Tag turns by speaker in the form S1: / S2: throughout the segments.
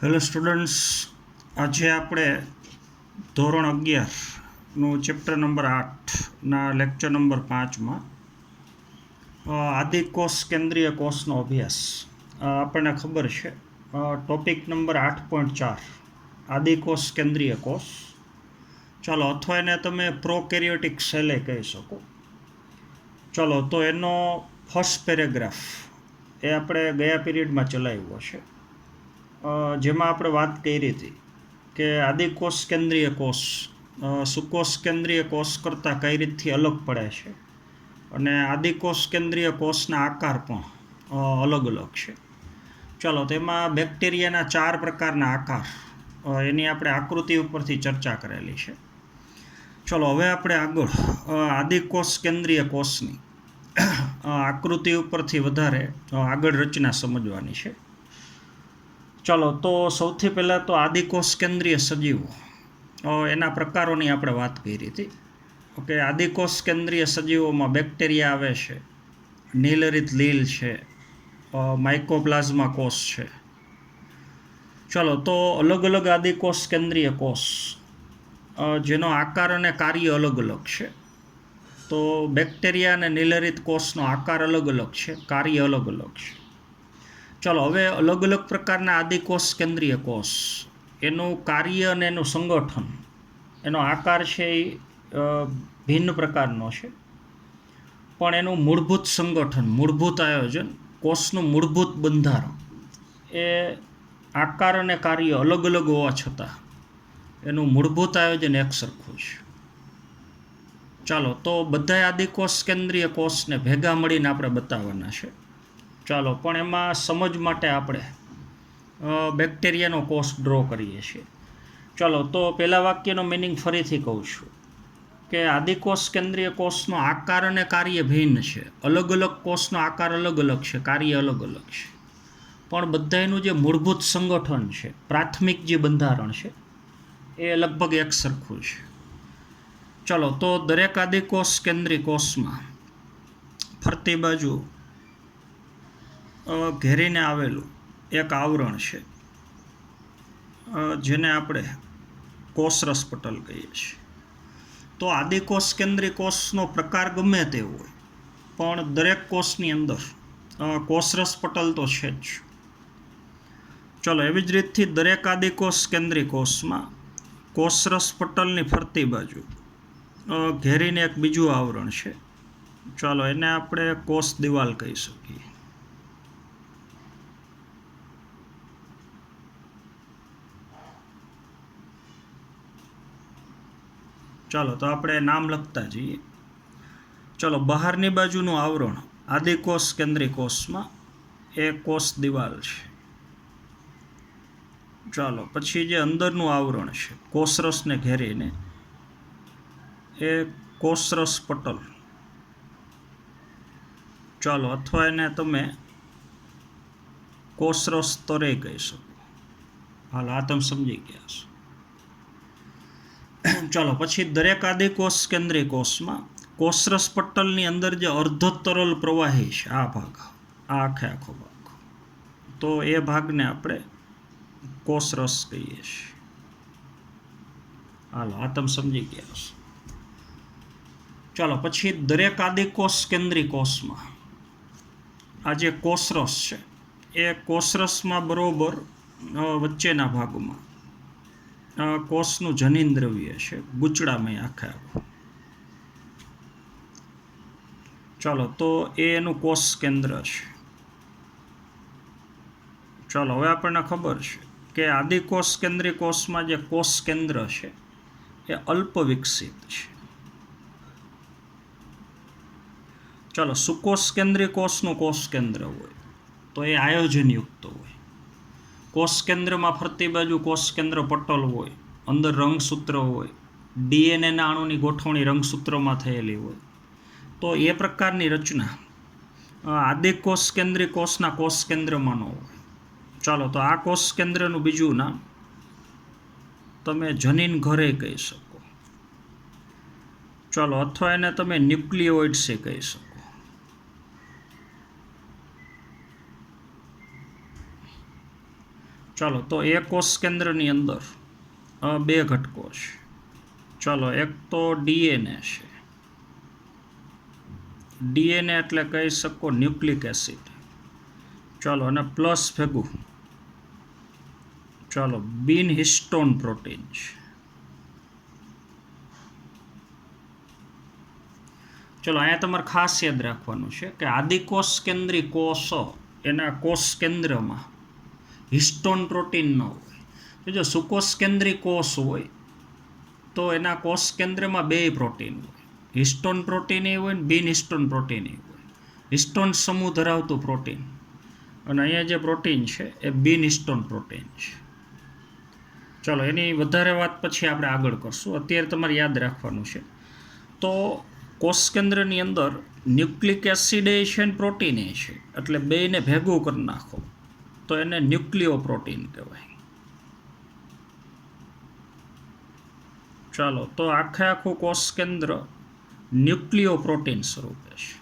S1: Hello students, આજે આપણે ધોરણ 11નું ચેપ્ટર નંબર 8ના લેક્ચર નંબર 5માં આદિકોષ કેન્દ્રીય કોષનો અભ્યાસ આપણને ખબર છે. ટોપિક નંબર 8.4 આદિકોષ કેન્દ્રીય કોષ. ચાલો, અથવા એને તમે પ્રોકેરિયોટિક સેલે કહી શકો. ચાલો, તો એનો ફર્સ્ટ પેરેગ્રાફ એ આપણે ગયા પીરિયડમાં ચલાવ્યો છે, જેમાં આપણે વાત કરી હતી કે આદિકોષ કેન્દ્રીય કોષ સુકોષ કેન્દ્રીય કોષ કરતાં કઈ રીતથી અલગ પડે છે, અને આદિકોષ કેન્દ્રીય કોષના આકાર પણ અલગ અલગ છે. ચાલો, તેમાં બેક્ટેરિયાના 4 પ્રકારના આકાર, એની આપણે આકૃતિ ઉપરથી ચર્ચા કરેલી છે. ચાલો, હવે આપણે આગળ આદિકોષ કેન્દ્રીય કોષની આકૃતિ ઉપરથી વધારે આગળ રચના સમજવાની છે. ચાલો, તો સૌથી પહેલાં તો આદિકોષ કેન્દ્રીય સજીવો એના પ્રકારોની આપણે વાત કરી હતી. ઓકે, આદિકોષ કેન્દ્રીય સજીવોમાં બેક્ટેરિયા આવે છે, નીલરિત લીલ છે, માઇકોપ્લાઝ્મા કોષ છે. ચાલો, તો અલગ અલગ આદિકોષ કેન્દ્રીય કોષ જેનો આકાર અને કાર્ય અલગ અલગ છે. તો બેક્ટેરિયા અને નીલરિત કોષનો આકાર અલગ અલગ છે, કાર્ય અલગ અલગ છે. ચાલો, હવે અલગ અલગ પ્રકારના આદિકોષ કેન્દ્રીય કોષ, એનું કાર્ય અને એનું સંગઠન, એનો આકાર છે એ ભિન્ન પ્રકારનો છે, પણ એનું મૂળભૂત સંગઠન, મૂળભૂત આયોજન, કોષનું મૂળભૂત બંધારણ એ આકાર અને કાર્ય અલગ અલગ હોવા છતાં એનું મૂળભૂત આયોજન એક સરખું છે. ચાલો, તો બધા આદિકોષ કેન્દ્રીય કોષને ભેગા મળીને આપણે બતાવવાના છે. ચાલો, પણ એમાં સમજ માટે આપણે બેક્ટેરિયાનો કોષ ડ્રો કરીએ છીએ. ચાલો, તો પહેલા વાક્યનો મિનિંગ ફરીથી કહું છું કે આદિકોષ કેન્દ્રીય કોષનો આકાર અને કાર્ય ભિન્ન છે. અલગ અલગ કોષનો આકાર અલગ અલગ છે, કાર્ય અલગ અલગ છે, પણ બધાનું જે મૂળભૂત સંગઠન છે, પ્રાથમિક જે બંધારણ છે, એ લગભગ એક સરખું છે. ચાલો, તો દરેક આદિકોષ કેન્દ્રીય કોષમાં ફરતી બાજુ ઘેરીને આવેલું એક આવરણ છે, જેને આપણે કોષરસ પટલ કહીએ છીએ. તો આદિકોષ કેન્દ્રીય કોષનો પ્રકાર ગમે તે હોય, પણ દરેક કોષની અંદર કોષરસ પટલ તો છે જ. ચલો, એવી જ રીતથી દરેક આદિકોષ કેન્દ્રીય કોષમાં કોષરસ પટલની ફરતી બાજુ ઘેરીને એક બીજું આવરણ છે. ચાલો, એને આપણે કોષ દિવાલ કહી શકીએ. ચાલો, તો આપણે નામ લખતા જઈએ. ચાલો, બહારની બાજુનું આવરણ આદિકોષ કેન્દ્રીય કોષમાં એ કોષ દિવાલ છે. ચાલો, પછી જે અંદરનું આવરણ છે કોષરસને ઘેરીને એ કોષરસ પટલ. ચાલો, અથવા એને તમે કોષરસ તરે કહી શકો. હાલ, આ તમે સમજી ગયા છો. ચાલો, પછી દરેક આદિકોષ કેન્દ્રીય કોષમાં કોષરસ પટલની અંદર જે અર્ધ તરલ પ્રવાહી છે, આ ભાગ, આ આખો ભાગ, તો એ ભાગને આપણે કોષરસ કહીએ છીએ. હાલો, આ તમે સમજી ગયા છો. ચાલો, પછી દરેક આદિકોષ કેન્દ્રીય કોષમાં આ જે કોષરસ છે, એ કોષરસમાં બરોબર વચ્ચેના ભાગમાં કોષનું જનીન દ્રવ્ય છે, ગૂંચળામય આખું. ચાલો, તો એ એનું કોષ કેન્દ્ર છે. ચાલો, હવે આપણને ખબર છે કે આદિકોષ કેન્દ્રીય કોષમાં જે કોષ કેન્દ્ર છે એ અલ્પ વિકસિત છે. ચાલો, સુકોષ કેન્દ્રીય કોષનું કોષ કેન્દ્ર હોય તો એ આયોજનયુક્ત હોય. કોષ કેન્દ્રમાં ફરતી બાજુ કોષ કેન્દ્ર પટલ હોય, અંદર રંગસૂત્ર હોય, ડીએનએના અણુની ગોઠવણી રંગસૂત્રોમાં થયેલી હોય, તો એ પ્રકારની રચના આદિકોષ કેન્દ્રીય કોષના કોષ કેન્દ્રમાં ન હોય. ચાલો, તો આ કોષ કેન્દ્રનું બીજું નામ તમે જનીન ઘરે કહી શકો. ચાલો, અથવા એને તમે ન્યુક્લિયોઇડ્સે કહી શકો. ચાલો, તો એ કોષ કેન્દ્રની અંદર બે ઘટકો છે. ચાલો, એક તો ડીએનએ છે. ડીએનએ એટલે કહી શકો ન્યુક્લિક એસિડ. ચાલો, અને પ્લસ ભેગું ચાલો બિન હિસ્ટોન પ્રોટીન છે. ચલો, અહીંયા તમારે ખાસ યાદ રાખવાનું છે કે આદિકોષ કેન્દ્રી કોષો એના કોષ કેન્દ્રમાં હિસ્ટોન પ્રોટીન ન હોય. જો સુકોષ કેન્દ્રી કોષ હોય તો એના કોષ કેન્દ્રમાં બે પ્રોટીન હોય. હિસ્ટોન પ્રોટીન એ હોય ને બિન હિસ્ટોન પ્રોટીન એ હોય. હિસ્ટોન સમૂહ ધરાવતું પ્રોટીન, અને અહીંયા જે પ્રોટીન છે એ બિન હિસ્ટોન પ્રોટીન છે. ચલો, એની વધારે વાત પછી આપણે આગળ કરશું. અત્યારે તમારે યાદ રાખવાનું છે. તો કોષ કેન્દ્રની અંદર ન્યુક્લિક એસિડ એ છે ને પ્રોટીન એ છે, એટલે બેને ભેગું કરી નાખો તો એને ન્યુક્લિયો પ્રોટીન કહેવાય. ચાલો, તો આખું કોષ કેન્દ્ર ન્યુક્લિયો પ્રોટીન સ્વરૂપે છે.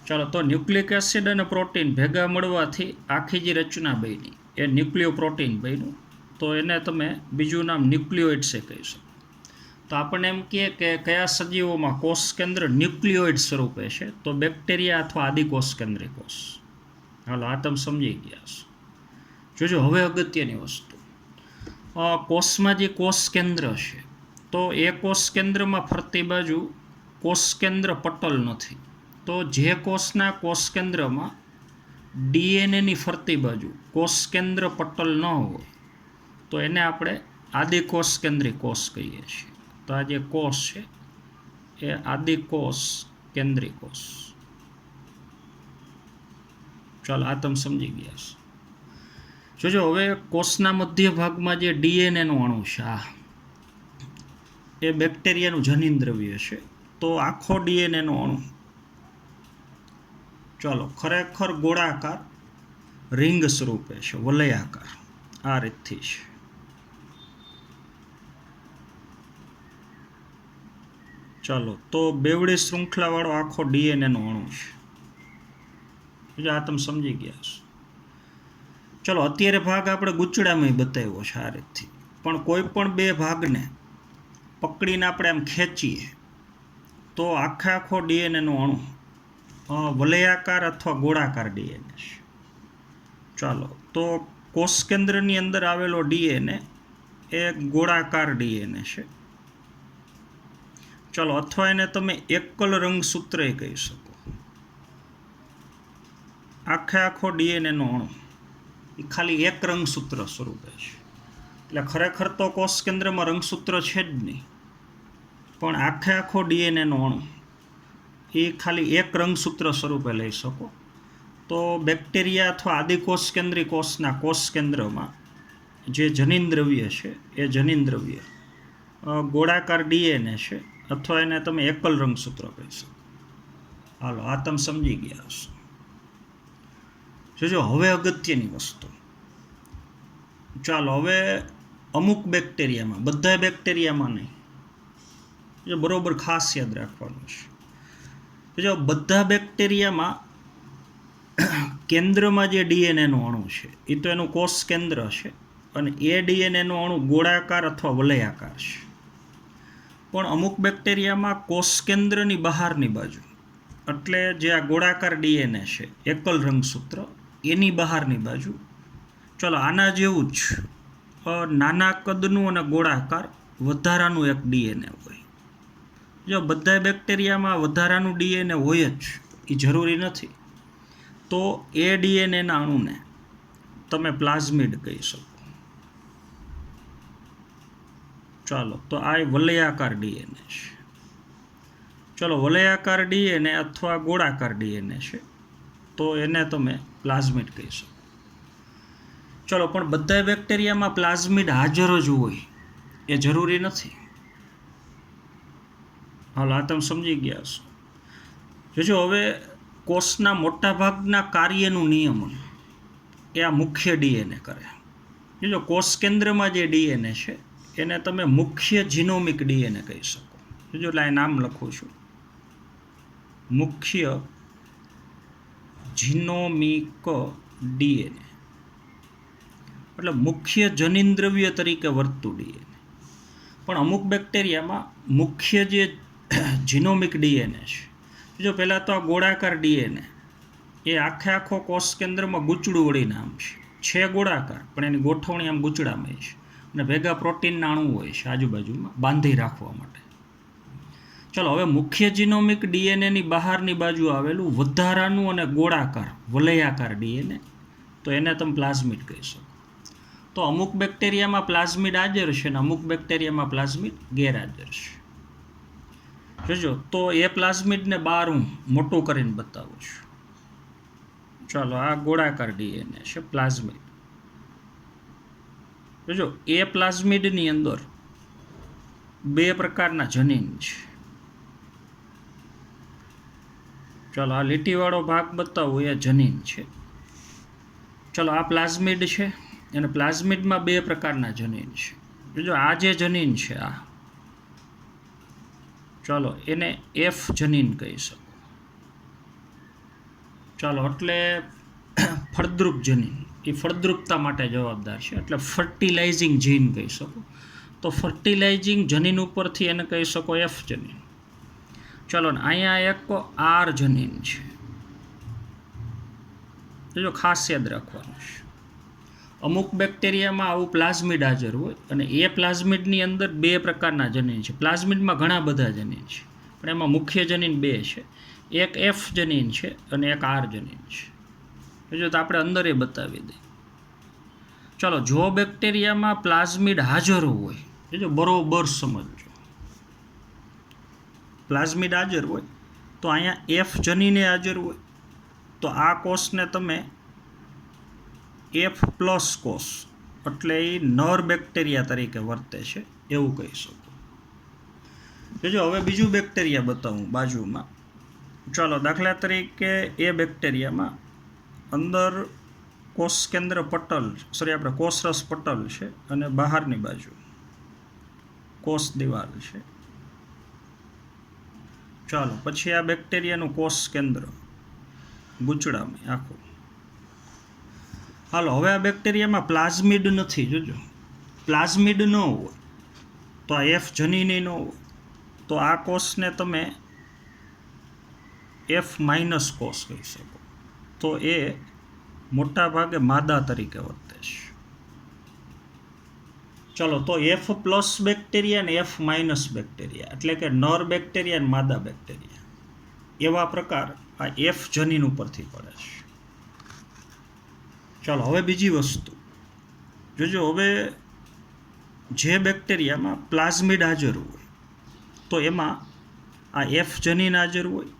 S1: ચાલો, તો ન્યુક્લિક એસિડ અને પ્રોટીન ભેગા મળવાથી આખી જે રચના બની એ ન્યુક્લિયો પ્રોટીન બન્યું. તો એને તમે બીજું નામ ન્યુક્લિયોઇડ્સ કહી શકો. તો આપણને એમ કહે કે કયા સજીવોમાં કોષ કેન્દ્ર ન્યુક્લિયોઇડ સ્વરૂપે છે, તો બેક્ટેરિયા અથવા આદિકોષ કેન્દ્રી કોષ. હાલો, આ તમે સમજી ગયા છો. જોજો, હવે અગત્યની વસ્તુ, કોષમાં જે કોષ કેન્દ્ર છે તો એ કોષ કેન્દ્રમાં ફરતી બાજુ કોષ કેન્દ્ર પટલ નથી. તો જે કોષના કોષ કેન્દ્રમાં ડીએનએની ફરતી બાજુ કોષ કેન્દ્ર પટલ ન હોય તો એને આપણે આદિકોષ કેન્દ્રી કોષ કહીએ છીએ. તો આ જે કોષ છે એ આદિકોષ કેન્દ્રી કોષ. ચાલો, આ તમે સમજી ગયા છો. જોજો, હવે કોષના મધ્ય ભાગમાં જે ડીએનએનું અણુ છે એ બેક્ટેરિયાનું જનીન દ્રવ્ય છે. તો આખો ડીએનએનો અણુ ચાલો ખરેખર ગોળાકાર રિંગ સ્વરૂપે છે, વલયાકાર આ રીતથી છે. ચાલો, તો બેવડી શૃંખલાવાળો આખો ડીએનએનો અણુ છે. આ તમે સમજી ગયા છો. ચલો, અત્યારે ભાગ આપણે ગૂંચળામાં બતાવ્યો છે આ રીતથી, પણ કોઈ પણ બે ભાગને પકડીને આપણે આમ ખેંચીએ તો આખો ડીએનએનો અણુ વલયાકાર અથવા ગોળાકાર ડીએનએ છે. ચાલો, તો કોષ કેન્દ્રની અંદર આવેલો ડીએનએ એ ગોળાકાર ડીએનએ છે. ચાલો, અથવા એને તમે એકલ રંગસૂત્ર કહી શકો. આખો ડીએનએનો અણુ એ ખાલી એક રંગસૂત્ર સ્વરૂપે છે. એટલે ખરેખર તો કોષ કેન્દ્રમાં રંગસૂત્ર છે જ નહીં, પણ આખો ડીએનએનો અણુ એ ખાલી એક રંગસૂત્ર સ્વરૂપે લઈ શકો. તો બેક્ટેરિયા અથવા આદિકોષ કેન્દ્રી કોષના કોષ કેન્દ્રમાં જે જનીન દ્રવ્ય છે એ જનીન દ્રવ્ય ગોળાકાર ડીએનએ છે, અથવા એને તમે એકલ રંગસૂત્ર કહી શકો. હાલો, આ તમે સમજી ગયા હશો. જોજો, હવે અગત્યની વસ્તુ. ચાલો, હવે અમુક બેક્ટેરિયામાં, બધા બેક્ટેરિયામાં નહીં, જો બરોબર ખાસ યાદ રાખવાનું છે. જો બધા બેક્ટેરિયામાં કેન્દ્રમાં જે ડીએનએનો અણુ છે એ તો એનું કોષ કેન્દ્ર છે, અને એ ડીએનએનો અણુ ગોળાકાર અથવા વલયાકાર છે. પણ અમુક બેક્ટેરિયામાં કોષ કેન્દ્રની બહારની બાજુ, એટલે જે આ ગોળાકાર ડીએનએ છે એકલ રંગસૂત્ર, એની બહારની બાજુ ચલો આના જેવું જ નાના કદનું અને ગોળાકાર વધારાનું એક ડીએનએ હોય. જો બધા બેક્ટેરિયામાં વધારાનું ડીએનએ હોય જ, એ જરૂરી નથી, તો એ ડીએનએના અણુને તમે પ્લાઝમિડ કહી શકો. ચાલો, તો આ વલયાકાર ડીએનએ છે. ચલો, વલયાકાર ડીએનએ અથવા ગોળાકાર ડીએનએ છે, તો એને તમે પ્લાઝમિડ કહી શકો. ચલો, પણ બધા બેક્ટેરિયામાં પ્લાઝમિડ હાજર જ હોય એ જરૂરી નથી. હાલ, આ તમે સમજી ગયા છો. જોજો, હવે કોષના મોટાભાગના કાર્યનું નિયમન એ આ મુખ્ય ડીએનએ કરે. જોજો, કોષ કેન્દ્રમાં જે ડીએનએ છે એને તમે મુખ્ય જીનોમિક ડીએનએ કહી શકો. જોજો, એટલે આ નામ લખું છું, મુખ્ય જીનોમિક ડીએનએ. એટલે મુખ્ય જનીન દ્રવ્ય તરીકે વર્તતું ડીએનએ. પણ અમુક બેક્ટેરિયામાં મુખ્ય જે જીનોમિક ડીએનએ છે, જો પહેલાં તો આ ગોળાકાર ડીએનએ એ આખો કોષ કેન્દ્રમાં ગૂંચળું વળીને આમ છે ગોળાકાર, પણ એની ગોઠવણી આમ ગૂંચળામાં છે અને ભેગા પ્રોટીનના અણુ હોય છે આજુબાજુમાં બાંધી રાખવા માટે. ચલો, હવે મુખ્ય જીનોમિક ડીએનએની બહારની બાજુ આવેલું વધારાનું અને ગોળાકાર વલયાકાર ડીએનએ, તો એને તમે પ્લાઝમિડ કહી શકો. તો અમુક બેક્ટેરિયામાં પ્લાઝમિડ હાજર છે અને અમુક બેક્ટેરિયામાં પ્લાઝમિડ ગેરહાજર છે. જોજો, તો એ પ્લાઝમિડને બહાર હું મોટું કરીને બતાવું છું. ચાલો, આ ગોળાકાર ડીએનએ છે પ્લાઝમિડ. જોજો, એ પ્લાઝમિડની અંદર બે પ્રકારના જનીન છે. ચાલો, આ લીટીવાળો ભાગ બતાવું એ જનીન છે. ચાલો, આ પ્લાઝમિડ છે અને પ્લાઝમિડમાં બે પ્રકારના જનીન છે. જોજો, આ જે જનીન છે આ, ચાલો એને એફ જનીન કહી શકો. ચાલો, એટલે ફળદ્રુપ જનીન, એ ફળદ્રુપતા માટે જવાબદાર છે, એટલે ફર્ટિલાઇઝિંગ જીન કહી શકો. તો ફર્ટિલાઇઝિંગ જનીન ઉપરથી એને કહી શકો એફ જનીન. ચાલો, ને અહીંયા એક આર જનીન છે. જો ખાસ યાદ રાખવાનું છે, અમુક બેક્ટેરિયામાં આવું પ્લાઝમિડ હાજર હોય અને એ પ્લાઝમિડની અંદર બે પ્રકારના જનીન છે. પ્લાઝમિડમાં ઘણા બધા જનીન છે, પણ એમાં મુખ્ય જનીન બે છે. એક એફ જનીન છે અને એક આર જનીન છે. જો તો આપણે અંદર એ બતાવી દઈએ. ચાલો, જો બેક્ટેરિયામાં પ્લાઝમિડ હાજર હોય, જો બરોબર સમજો, પ્લાઝમિડ હાજર હોય તો અહીંયા એફ જનીને હાજર હોય તો આ કોષને તમે એફ પ્લસ કોષ, એટલે એ નર બેક્ટેરિયા તરીકે વર્તે છે એવું કહી શકો. જો હવે બીજું બેક્ટેરિયા બતાવું બાજુમાં. ચાલો, દાખલા તરીકે એ બેક્ટેરિયામાં અંદર કોષ કેન્દ્ર પટલ, આપણે કોષરસ પટલ છે અને બહારની બાજુ કોષ દિવાલ છે. ચાલો, પછી આ બેક્ટેરિયાનું કોષ કેન્દ્ર ગૂંચળામાં આખું. હાલો, હવે આ બેક્ટેરિયામાં પ્લાઝમિડ નથી. જોજો, પ્લાઝમિડ ન હોય તો આ એફ જનીન ન હોય તો આ કોષને તમે એફ માઇનસ કોષ કહી શકો. તો એ મોટા ભાગે માદા તરીકે વર્તે છે. ચલો, તો એફ પ્લસ બેક્ટેરિયા અને એફ માઇનસ બેક્ટેરિયા, એટલે કે નર બેક્ટેરિયા અને માદા બેક્ટેરિયા, એવા પ્રકાર આ એફ જનીન ઉપરથી પડે છે. ચાલો, હવે બીજી વસ્તુ જોજો. હવે જે બેક્ટેરિયામાં પ્લાઝમિડ હાજર હોય તો એમાં આ એફ જનીન હાજર હોય,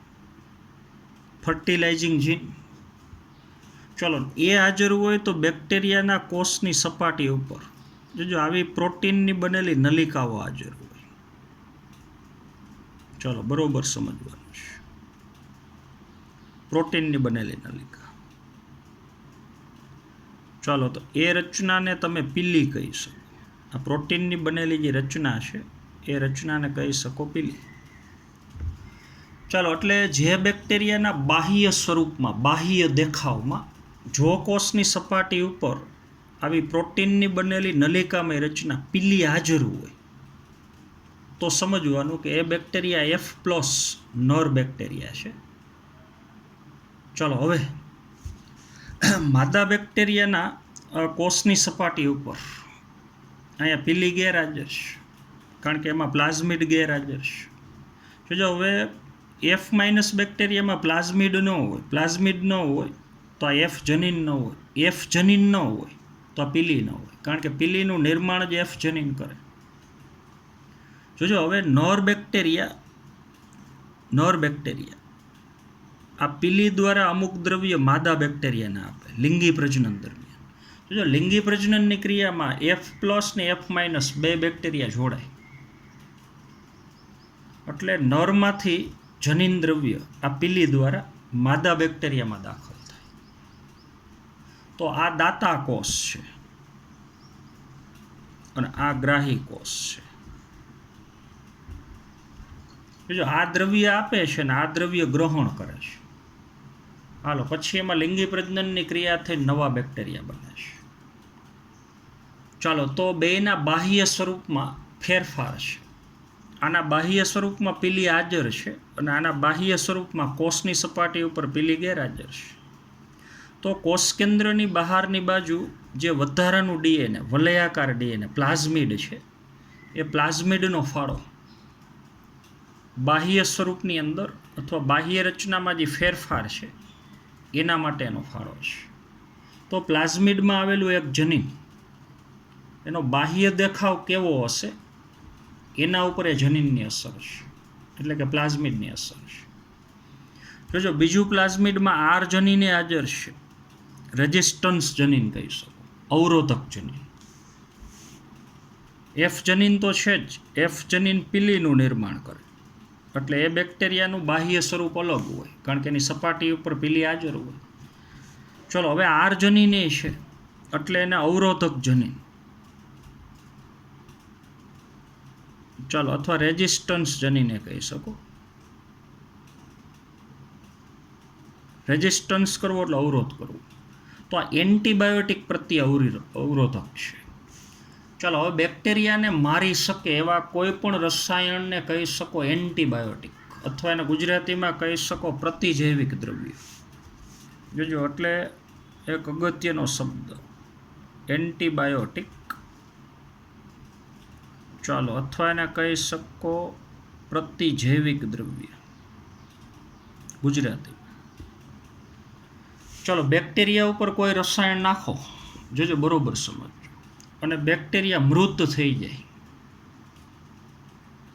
S1: ફર્ટિલાઇઝિંગ જીન. ચલો, એ હાજર હોય તો બેક્ટેરિયાના કોષની સપાટી ઉપર જોજો આવી પ્રોટીનની બનેલી નલિકાઓ હાજર હોય. ચલો, બરોબર સમજવાનું છે. પ્રોટીનની બનેલી નલિકા. ચાલો, તો એ રચનાને તમે પીલી કહી શકો. આ પ્રોટીનની બનેલી જે રચના છે એ રચનાને કહી શકો પીલી. ચાલો, એટલે જે બેક્ટેરિયાના બાહ્ય સ્વરૂપમાં, બાહ્ય દેખાવમાં જો કોષની સપાટી ઉપર આવી પ્રોટીનની બનેલી નલિકામય રચના પીલી હાજર હોય તો સમજવાનું કે એ બેક્ટેરિયા એફ પ્લસ નર બેક્ટેરિયા છે. ચાલો, હવે માદા બેક્ટેરિયાના કોષની સપાટી ઉપર અહીંયા પીલી ગેરહાજર છે, કારણ કે એમાં પ્લાઝમિડ ગેરહાજર છે. જો હવે એફ માઇનસ બેક્ટેરિયામાં પ્લાઝમિડ ન હોય, પ્લાઝમિડ ન હોય તો આ એફ જનીન ન હોય, એફ જનીન ન હોય તો આ પીલી ન હોય, કારણ કે પીલીનું નિર્માણ જ એફ જનીન કરે. જોજો, હવે નર બેક્ટેરિયા આ પીલી દ્વારા અમુક દ્રવ્ય માદા બેક્ટેરિયાને આપે લિંગી પ્રજનન દરમિયાન. જોજો, લિંગી પ્રજનનની ક્રિયામાં એફ પ્લસ ને એફ માઇનસ બે બેક્ટેરિયા જોડાય, એટલે નરમાંથી જનીન દ્રવ્ય આ પીલી દ્વારા માદા બેક્ટેરિયામાં દાખલ થાય. તો આ દાતા કોષ છે અને આ ગ્રાહી કોષ છે. જો આ દ્રવ્ય આપે છે ને આ દ્રવ્ય ગ્રહણ કરે છે. હાલો, પછી એમાં લિંગી પ્રજનનની ક્રિયા થઈ નવા બેક્ટેરિયા બને છે. ચાલો, તો બેના બાહ્ય સ્વરૂપમાં ફેરફાર છે. આના બાહ્ય સ્વરૂપમાં પીલી હાજર છે અને આના બાહ્ય સ્વરૂપમાં કોષની સપાટી ઉપર પીલી ગેરહાજર છે. તો કોષ કેન્દ્રની બહારની બાજુ જે વધારાનું ડીએનએ, વલયાકાર ડીએનએ પ્લાઝમિડ છે, એ પ્લાઝમિડનો ફાળો બાહ્ય સ્વરૂપની અંદર અથવા બાહ્ય રચનામાં જે ફેરફાર છે એના માટેનો ફાળો છે. તો પ્લાઝમિડમાં આવેલું એક જનીન, એનો બાહ્ય દેખાવ કેવો હશે એના ઉપર એ જનીનની અસર છે, એટલે કે પ્લાઝમિડની અસર છે. જોજો, બીજું પ્લાઝમિડમાં આર જનીન એ હાજર છે, રેઝિસ્ટન્સ જનીન કહી શકો, અવરોધક જનીન. એફ જનીન તો છે જ, એફ જનીન પીલીનું નિર્માણ કરે, એટલે એ બેક્ટેરિયાનું બાહ્ય સ્વરૂપ અલગ હોય, કારણ કે એની સપાટી ઉપર પીલી હાજર હોય. ચલો, હવે આર જનીન એ છે એટલે એને અવરોધક જનીન, ચાલો, અથવા રેઝિસ્ટન્સ જનીન એ કહી શકો. રેઝિસ્ટન્સ કરવો એટલે અવરોધ કરવો. તો આ એન્ટીબાયોટિક પ્રત્યે અવરોધક છે. ચાલો, હવે બેક્ટેરિયાને મારી શકે એવા કોઈ પણ રસાયણને કહી શકો એન્ટીબાયોટિક, અથવા એને ગુજરાતીમાં કહી શકો પ્રતિજૈવિક દ્રવ્ય. જોજો, એટલે એક અગત્યનો શબ્દ એન્ટીબાયોટિક. ચાલો, અથવા એને કહી શકો પ્રતિજૈવિક દ્રવ્ય ગુજરાતી. ચાલો, બેક્ટેરિયા ઉપર કોઈ રસાયણ નાખો, જોજો બરોબર સમજો, અને બેક્ટેરિયા મૃત થઈ જાય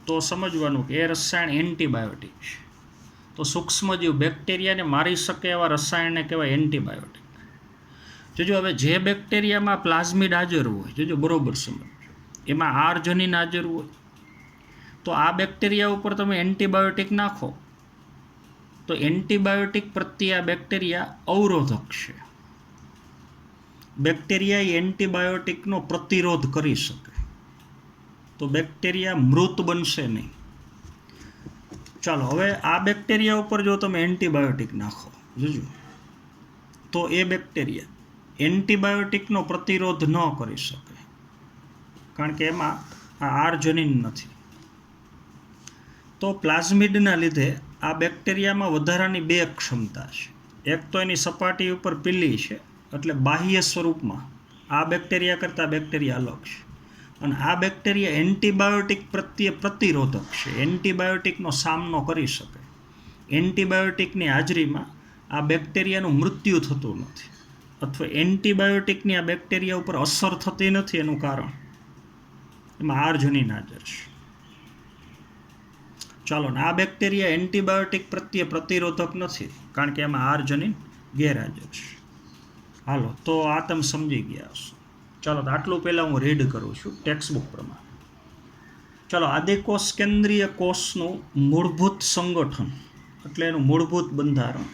S1: તો સમજવાનું કે એ રસાયણ એન્ટીબાયોટિક છે. તો સૂક્ષ્મજીવ બેક્ટેરિયાને મારી શકે એવા રસાયણને કહેવાય એન્ટીબાયોટિક. જોજો, હવે જે બેક્ટેરિયામાં પ્લાઝમિડ હાજર હોય, જોજો બરોબર સમજો, એમાં આર જનીન હાજર હોય, તો આ બેક્ટેરિયા ઉપર તમે એન્ટીબાયોટિક નાખો તો એન્ટીબાયોટિક પ્રત્યે આ બેક્ટેરિયા અવરોધક છે. બેક્ટેરિયા એન્ટીબાયોટિકનો પ્રતિરોધ કરી શકે, તો બેક્ટેરિયા મૃત બનશે નહીં. ચાલો, હવે આ બેક્ટેરિયા ઉપર જો તમે એન્ટીબાયોટિક નાખો, જોજો, તો એ બેક્ટેરિયા એન્ટીબાયોટિકનો પ્રતિરોધ ન કરી શકે, કારણ કે એમાં આ આર જનીન નથી. તો પ્લાઝમિડના લીધે આ બેક્ટેરિયામાં વધારાની બે ક્ષમતા છે. એક તો એની સપાટી ઉપર પીલી છે, એટલે બાહ્ય સ્વરૂપમાં આ બેક્ટેરિયા કરતાં બેક્ટેરિયા અલગ છે, અને આ બેક્ટેરિયા એન્ટીબાયોટિક પ્રત્યે પ્રતિરોધક છે, એન્ટીબાયોટિકનો સામનો કરી શકે. એન્ટીબાયોટિકની હાજરીમાં આ બેક્ટેરિયાનું મૃત્યુ થતું નથી, અથવા એન્ટીબાયોટિકની આ બેક્ટેરિયા ઉપર અસર થતી નથી. એનું કારણ એમાં આર જનીન હાજર છે. ચાલો, ને આ બેક્ટેરિયા એન્ટીબાયોટિક પ્રત્યે પ્રતિરોધક નથી, કારણ કે એમાં આર જનીન ગેરહાજર છે. હાલો, તો આ તમે સમજી ગયા હશો. ચાલો, તો આટલું પહેલાં હું રીડ કરું છું ટેક્સ્ટબુક પ્રમાણે. ચાલો, આદિકોષ કેન્દ્રીય કોષનું મૂળભૂત સંગઠન, એટલે એનું મૂળભૂત બંધારણ.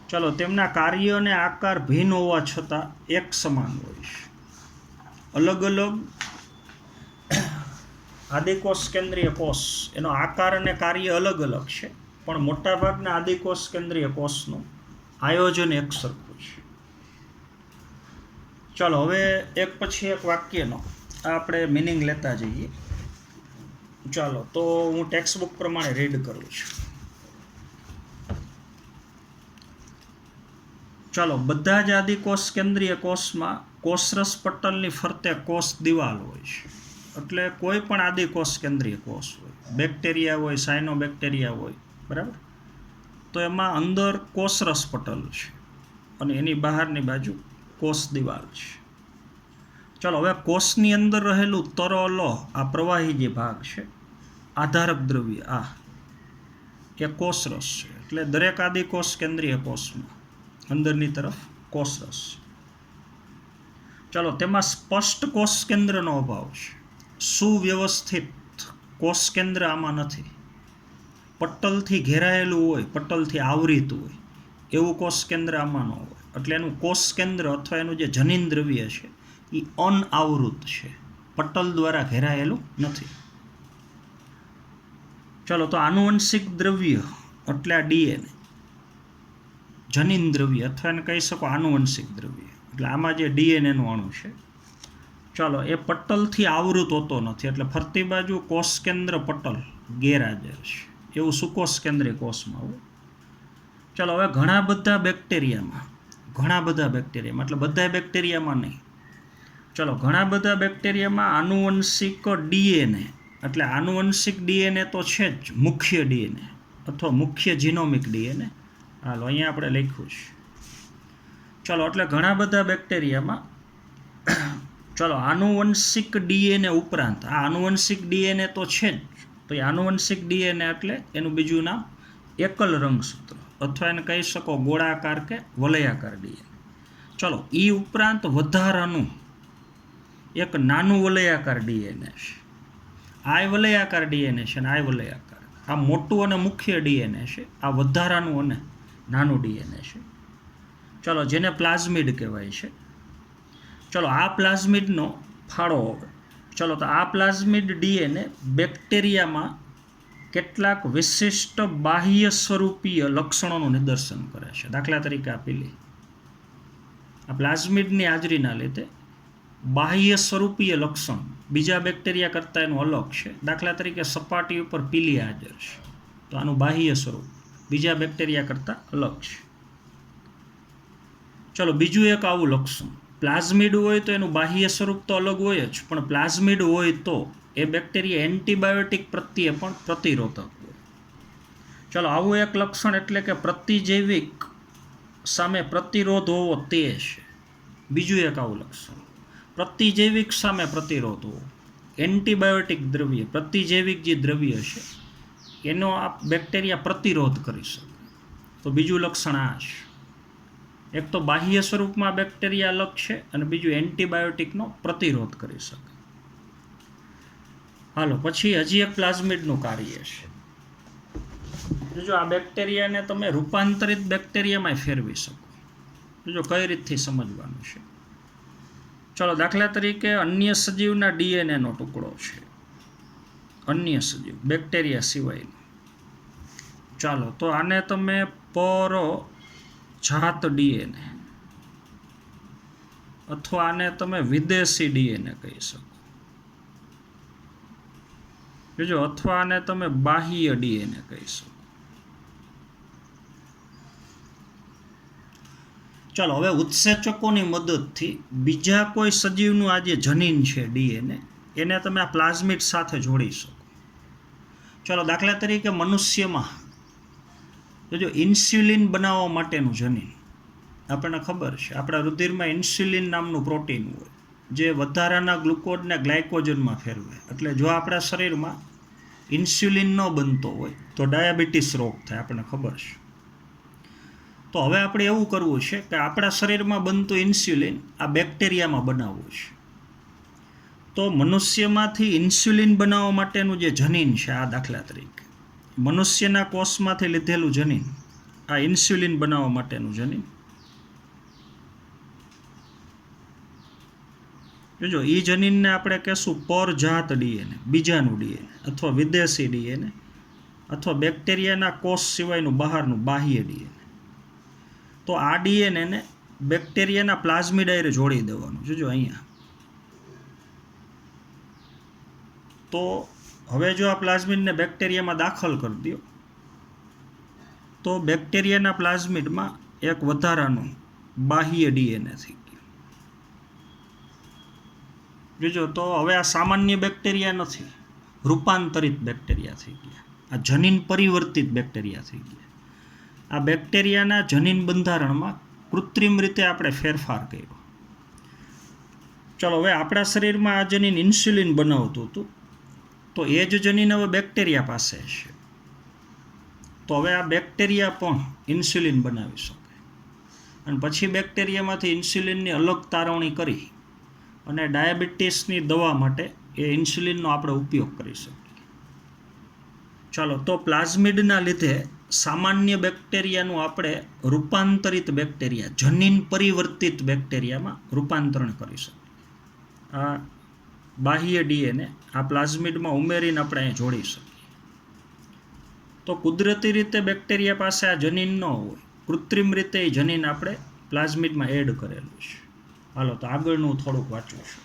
S1: ચાલો, તેમના કાર્ય અને આકાર ભિન્ન હોવા છતાં એક સમાન હોય છે. અલગ અલગ આદિકોષ કેન્દ્રીય કોષ, એનો આકાર અને કાર્ય અલગ અલગ છે, પણ મોટાભાગના આદિકોષ કેન્દ્રીય કોષનું આયોજન એક સરખું છે. ચાલો, હવે એક પછી એક વાક્યનો આપણે મિનિંગ લેતા જઈએ. ચાલો, તો હું ટેક્સ્ટબુક પ્રમાણે રીડ કરું છું. ચાલો, બધા જ આદિકોષ કેન્દ્રીય કોષમાં કોષરસ પટલની ફરતે કોષ દિવાલ હોય છે. એટલે કોઈ પણ આદિકોષ કેન્દ્રીય કોષ હોય, બેક્ટેરિયા હોય, સાયનોબેક્ટેરિયા હોય, બરાબર, તો એમાં અંદર કોષરસ પટલ છે અને એની બહારની બાજુ કોષ દિવાલ છે. ચાલો, હવે કોષની અંદર રહેલું તરલ, આ પ્રવાહી જે ભાગ છે, આધારક દ્રવ્ય આ એ કોષરસ છે. એટલે દરેક આદિકોષ કેન્દ્રીય કોષમાં અંદરની તરફ કોષરસ છે. ચાલો, તેમાં સ્પષ્ટ કોષ કેન્દ્રનો અભાવ છે. સુવ્યવસ્થિત કોષ કેન્દ્ર આમાં નથી. પટલથી ઘેરાયેલું હોય, પટલથી આવૃત હોય એવું કોષ કેન્દ્ર આમાં ન હોય. એટલે એનું કોષ કેન્દ્ર અથવા એનું જે જનીન દ્રવ્ય છે એ અનઆવૃત છે, પટલ દ્વારા ઘેરાયેલું નથી. ચાલો, તો આનુવંશિક દ્રવ્ય એટલે આ ડીએનએ, જનીન દ્રવ્ય અથવા એને કહી શકો આનુવંશિક દ્રવ્ય, એટલે આમાં જે ડીએનએનું અણુ છે. ચાલો, એ પટલથી આવૃત હોતો નથી, એટલે ફરતી બાજુ કોષ કેન્દ્ર પટલ ગેરહાજર છે, એવું સુકોષ કેન્દ્રીય કોષમાં હોય. ચાલો, હવે ઘણા બધા બેક્ટેરિયામાં એટલે બધા બેક્ટેરિયામાં નહીં, ચલો ઘણા બધા બેક્ટેરિયામાં આનુવંશિક ડીએનએ, એટલે આનુવંશિક ડીએનએ તો છે જ, મુખ્ય ડીએનએ અથવા મુખ્ય જીનોમિક ડીએનએ. હાલો, અહીંયા આપણે લખ્યું છે. ચલો, એટલે ઘણા બધા બેક્ટેરિયામાં ચલો આનુવંશિક ડીએનએ ઉપરાંત આ આનુવંશિક ડીએનએ તો છે જ, તો એ આનુવંશિક ડીએનએ એટલે એનું બીજું નામ એકલ રંગસૂત્ર અથવા એને કહી શકો ગોળાકાર કે વલયાકાર ડીએનએ. ચલો, એ ઉપરાંત વધારાનું એક નાનું વલયાકાર ડીએનએ છે, આ વલયાકાર ડીએનએ છે અને આ વલયાકાર. આ મોટું અને મુખ્ય ડીએનએ છે, આ વધારાનું અને નાનું ડીએનએ છે. ચલો, જેને પ્લાઝમિડ કહેવાય છે. ચલો, આ પ્લાઝમિડનો ફાળો હવે. ચલો, તો આ પ્લાઝમિડ ડીએનએ બેક્ટેરિયામાં કેટલાક વિશિષ્ટ બાહ્ય સ્વરૂપીય લક્ષણોનું નિદર્શન કરે છે. દાખલા તરીકે આપી લે, આ પ્લાઝમિડની હાજરીના લીધે બાહ્ય સ્વરૂપીય લક્ષણ બીજા બેક્ટેરિયા કરતાં એનું અલગ છે. દાખલા તરીકે સપાટી ઉપર પીલી હાજર છે, તો આનું બાહ્ય સ્વરૂપ બીજા બેક્ટેરિયા કરતાં અલગ છે. ચલો, બીજું એક આવું લક્ષણ, પ્લાઝમિડ હોય તો એનું બાહ્ય સ્વરૂપ તો અલગ હોય જ, પણ પ્લાઝમિડ હોય તો એ બેક્ટેરિયા એન્ટીબાયોટિક પ્રત્યે પણ પ્રતિરોધક હોય. ચલો, આવું એક લક્ષણ એટલે કે પ્રતિજૈવિક સામે પ્રતિરોધ હોવો તે છે. બીજું એક આવું લક્ષણ, પ્રતિજૈવિક સામે પ્રતિરોધ હોવો, એન્ટીબાયોટિક દ્રવ્ય, પ્રતિજૈવિક જે દ્રવ્ય છે એનો આ બેક્ટેરિયા પ્રતિરોધ કરી શકે. તો બીજું લક્ષણ આ છે. એક તો બાહ્ય સ્વરૂપમાં બેક્ટેરિયા અલગ છે અને બીજું એન્ટીબાયોટિકનો પ્રતિરોધ કરી શકે. હાલો, પછી હજી એક પ્લાઝમિડનું કાર્ય છે. જો આ બેક્ટેરિયાને તમે રૂપાંતરિત બેક્ટેરિયામાં ફેરવી શકો. જો કઈ રીતથી સમજવાનું છે. ચલો, દાખલા તરીકે અન્ય સજીવના ડીએનએનો ટુકડો છે, અન્ય સજીવ બેક્ટેરિયા સિવાયનો. ચાલો, તો આને તમે પરજાત ડીએનએ અથવા આને તમે વિદેશી ડીએનએ કહી શકો. જો અથવા આને તમે બાહ્ય ડીએનએ કહી શકો. ચાલો, હવે ઉત્સેચકોની મદદથી બીજા કોઈ સજીવનું આ જે જનીન છે ડીએનએ, એને તમે આ પ્લાઝમિડ સાથે જોડી શકો. ચાલો, દાખલા તરીકે મનુષ્યમાં જો ઇન્સ્યુલિન બનાવવા માટેનું જનીન આપણને ખબર છે, આપણા રુધિરમાં ઇન્સ્યુલિન નામનું પ્રોટીન હોય જે વધારાના ગ્લુકોઝને ગ્લાયકોજનમાં ફેરવે. એટલે જો આપણા શરીરમાં ઇન્સ્યુલિન ન બનતો હોય તો ડાયાબિટીસ રોગ થાય, આપણને ખબર છે. તો હવે આપણે એવું કરવું છે કે આપણા શરીરમાં બનતું ઇન્સ્યુલિન આ બેક્ટેરિયામાં બનાવવું છે. તો મનુષ્યમાંથી ઇન્સ્યુલિન બનાવવા માટેનું જે જનીન છે, આ દાખલા તરીકે મનુષ્યના કોષમાંથી લીધેલું જનીન, આ ઇન્સ્યુલિન બનાવવા માટેનું જનીન. જો એ જનીનને આપણે કહેશું પરજાત ડીએનએ, બીજાનું ડીએનએ અથવા વિદેશી ડીએનએ અથવા બેક્ટેરિયાના કોષ સિવાયનું બહારનું બાહ્ય ડીએનએ. તો આ ડીએનએને બેક્ટેરિયાના પ્લાઝમિડ હારે જોડી દેવાનું. જોજો અહીંયા. તો હવે જો આ પ્લાઝમિડને બેક્ટેરિયામાં દાખલ કરી દો તો બેક્ટેરિયાના પ્લાઝમિડમાં એક વધારાનું બાહ્ય ડીએનએ થઈ ગયું. જોજો, તો હવે આ સામાન્ય બેક્ટેરિયા નથી, રૂપાંતરિત બેક્ટેરિયા થઈ ગયા, આ જનીન પરિવર્તિત બેક્ટેરિયા થઈ ગયા. આ બેક્ટેરિયાના જનીન બંધારણમાં કૃત્રિમ રીતે આપણે ફેરફાર કર્યો. ચલો, હવે આપણા શરીરમાં આ જનીન ઇન્સ્યુલિન બનાવતું હતું, તો એ જ જનીન હવે બેક્ટેરિયા પાસે છે. તો હવે આ બેક્ટેરિયા પણ ઇન્સ્યુલિન બનાવી શકે અને પછી બેક્ટેરિયામાંથી ઇન્સ્યુલિનની અલગ તારવણી કરી અને ડાયાબિટીસની દવા માટે એ ઇન્સ્યુલિનનો આપણે ઉપયોગ કરી શકીએ. ચાલો, તો પ્લાઝમિડના લીધે સામાન્ય બેક્ટેરિયાનું આપણે રૂપાંતરિત બેક્ટેરિયા, જનીન પરિવર્તિત બેક્ટેરિયામાં રૂપાંતરણ કરી શકીએ. આ બાહ્ય ડીએનએ આ પ્લાઝમિડમાં ઉમેરીને આપણે અહીં જોડી શકીએ. તો કુદરતી રીતે બેક્ટેરિયા પાસે આ જનીન ન હોય, કૃત્રિમ રીતે એ જનીન આપણે પ્લાઝમિડમાં એડ કરેલું છે. હાલો, તો આગળનું થોડુંક વાંચું છું.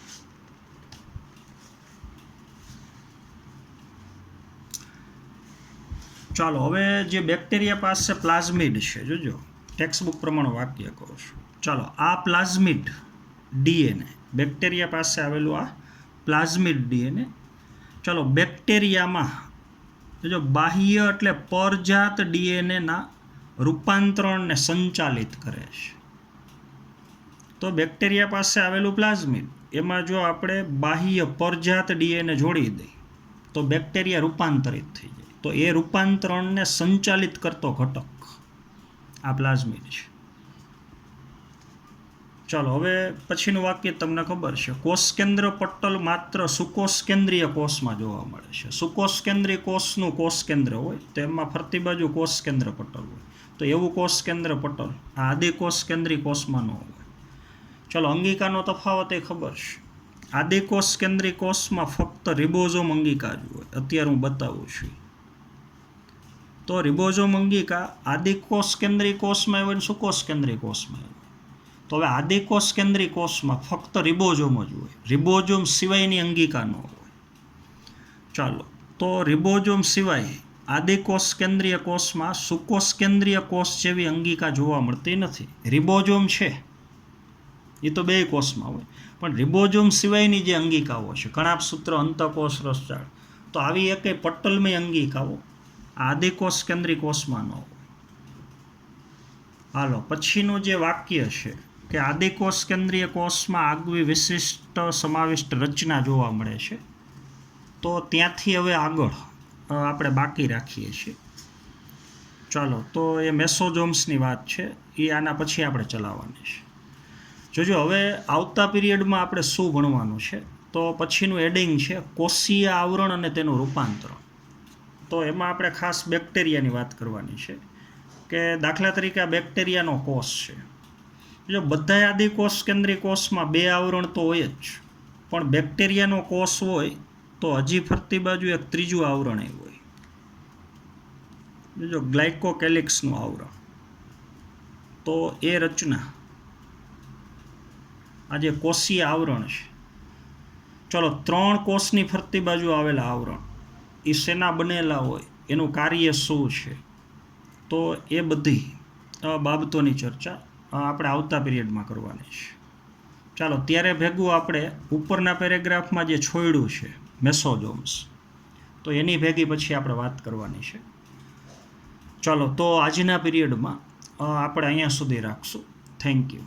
S1: ચાલો હવે જે બેક્ટેરિયા પાસે પ્લાઝમિડ છે, જોજો ટેક્સ્ટ બુક પ્રમાણે વાક્ય કહું છું. ચાલો આ પ્લાઝમિડ ડીએનએ, બેક્ટેરિયા પાસે આવેલું આ પ્લાઝમિડ ડીએનએ. ચાલો બેક્ટેરિયામાં જો બાહ્ય એટલે પરજાત ડીએનએના રૂપાંતરણને સંચાલિત કરે છે. તો બેક્ટેરિયા પાસે આવેલું પ્લાઝમિડ, એમાં જો આપણે બાહ્ય પરજાત ડીએનએ જોડી દઈએ તો બેક્ટેરિયા રૂપાંતરિત થઈ જાય. તો એ રૂપાંતરણને સંચાલિત કરતો ઘટક આ પ્લાઝમિડ છે. ચાલો હવે પછીનું વાક્ય તમને ખબર છે, કોષકેન્દ્ર પટલ માત્ર સુકોષકેન્દ્રીય કોષમાં જોવા મળે છે. સુકોષકેન્દ્રીય કોષનું કોષકેન્દ્ર હોય તો એમાં ફરતી બાજુ કોષકેન્દ્ર પટલ હોય. તો એવું કોષકેન્દ્ર પટલ આ આદિકોષકેન્દ્રીય કોષમાં ન હોય. ચાલો અંગિકાનો તફાવત એ ખબર છે. આદિકોષકેન્દ્રીય કોષમાં ફક્ત રિબોઝોમ અંગિકા જ હોય. અત્યારે હું બતાવું છું. તો રિબોઝોમ અંગિકા આદિકોષકેન્દ્રીય કોષમાં હોય ને સુકોષકેન્દ્રીય કોષમાં હોય. તો હવે આદિકોષકેન્દ્રીય કોષમાં ફક્ત રિબોઝોમ જ હોય. રિબોઝોમ સિવાયની અંગિકા ન હોય. ચાલો તો રિબોઝોમ સિવાય આદિકોષકેન્દ્રીય કોષમાં સુકોષકેન્દ્રીય કોષ જેવી અંગિકા જોવા મળતી નથી. રિબોઝોમ છે એ તો બે કોષમાં હોય, પણ રિબોઝોમ સિવાયની જે અંગિકાઓ છે, કણાભસૂત્ર, અંતઃકોષ, રસજાળ, તો આવી એકેય પટલમય અંગિકાઓ આદિકોષકેન્દ્રીય કોષમાં ન હોય. હાલો પછીનું જે વાક્ય છે કે આદિકોષકેન્દ્રીય કોષમાં આગવી વિશિષ્ટ સમાવિષ્ટ રચના જોવા મળે છે. તો ત્યાંથી હવે આગળ આપણે બાકી રાખીએ છીએ. ચાલો તો એ મેસોઝોમ્સની વાત છે, એ આના પછી આપણે ચલાવવાની છે. જોજો હવે આવતા પીરિયડમાં આપણે શું ભણવાનું છે, તો પછીનું એડિંગ છે કોષીય આવરણ અને તેનું રૂપાંતરણ. તો એમાં આપણે ખાસ બેક્ટેરિયાની વાત કરવાની છે કે દાખલા તરીકે આ બેક્ટેરિયાનો કોષ છે. જો બધા આદિકોષકેન્દ્રીય કોષમાં બે આવરણ તો હોય જ, પણ બેક્ટેરિયાનો કોષ હોય તો હજી ફરતી બાજુ એક ત્રીજું આવરણ હોય. જો ગ્લાયકોકેલિક્સનું આવરણ. તો એ રચના આ જે કોષીય આવરણ છે, ચલો 3 કોષની ફરતી બાજુ આવેલા આવરણ એ શેના બનેલા હોય, એનું કાર્ય શું છે, તો એ બધી બાબતોની ચર્ચા આપણે આવતા પીરિયડમાં કરવાની છે. ચાલો ત્યારે ભેગું આપણે ઉપરના પેરેગ્રાફમાં જે છોડ્યું છે મેસોઝોમ્સ, તો એની ભેગી પછી આપણે વાત કરવાની છે. ચાલો તો આજના પીરિયડમાં આપણે અહીંયા સુધી રાખશું. Thank you.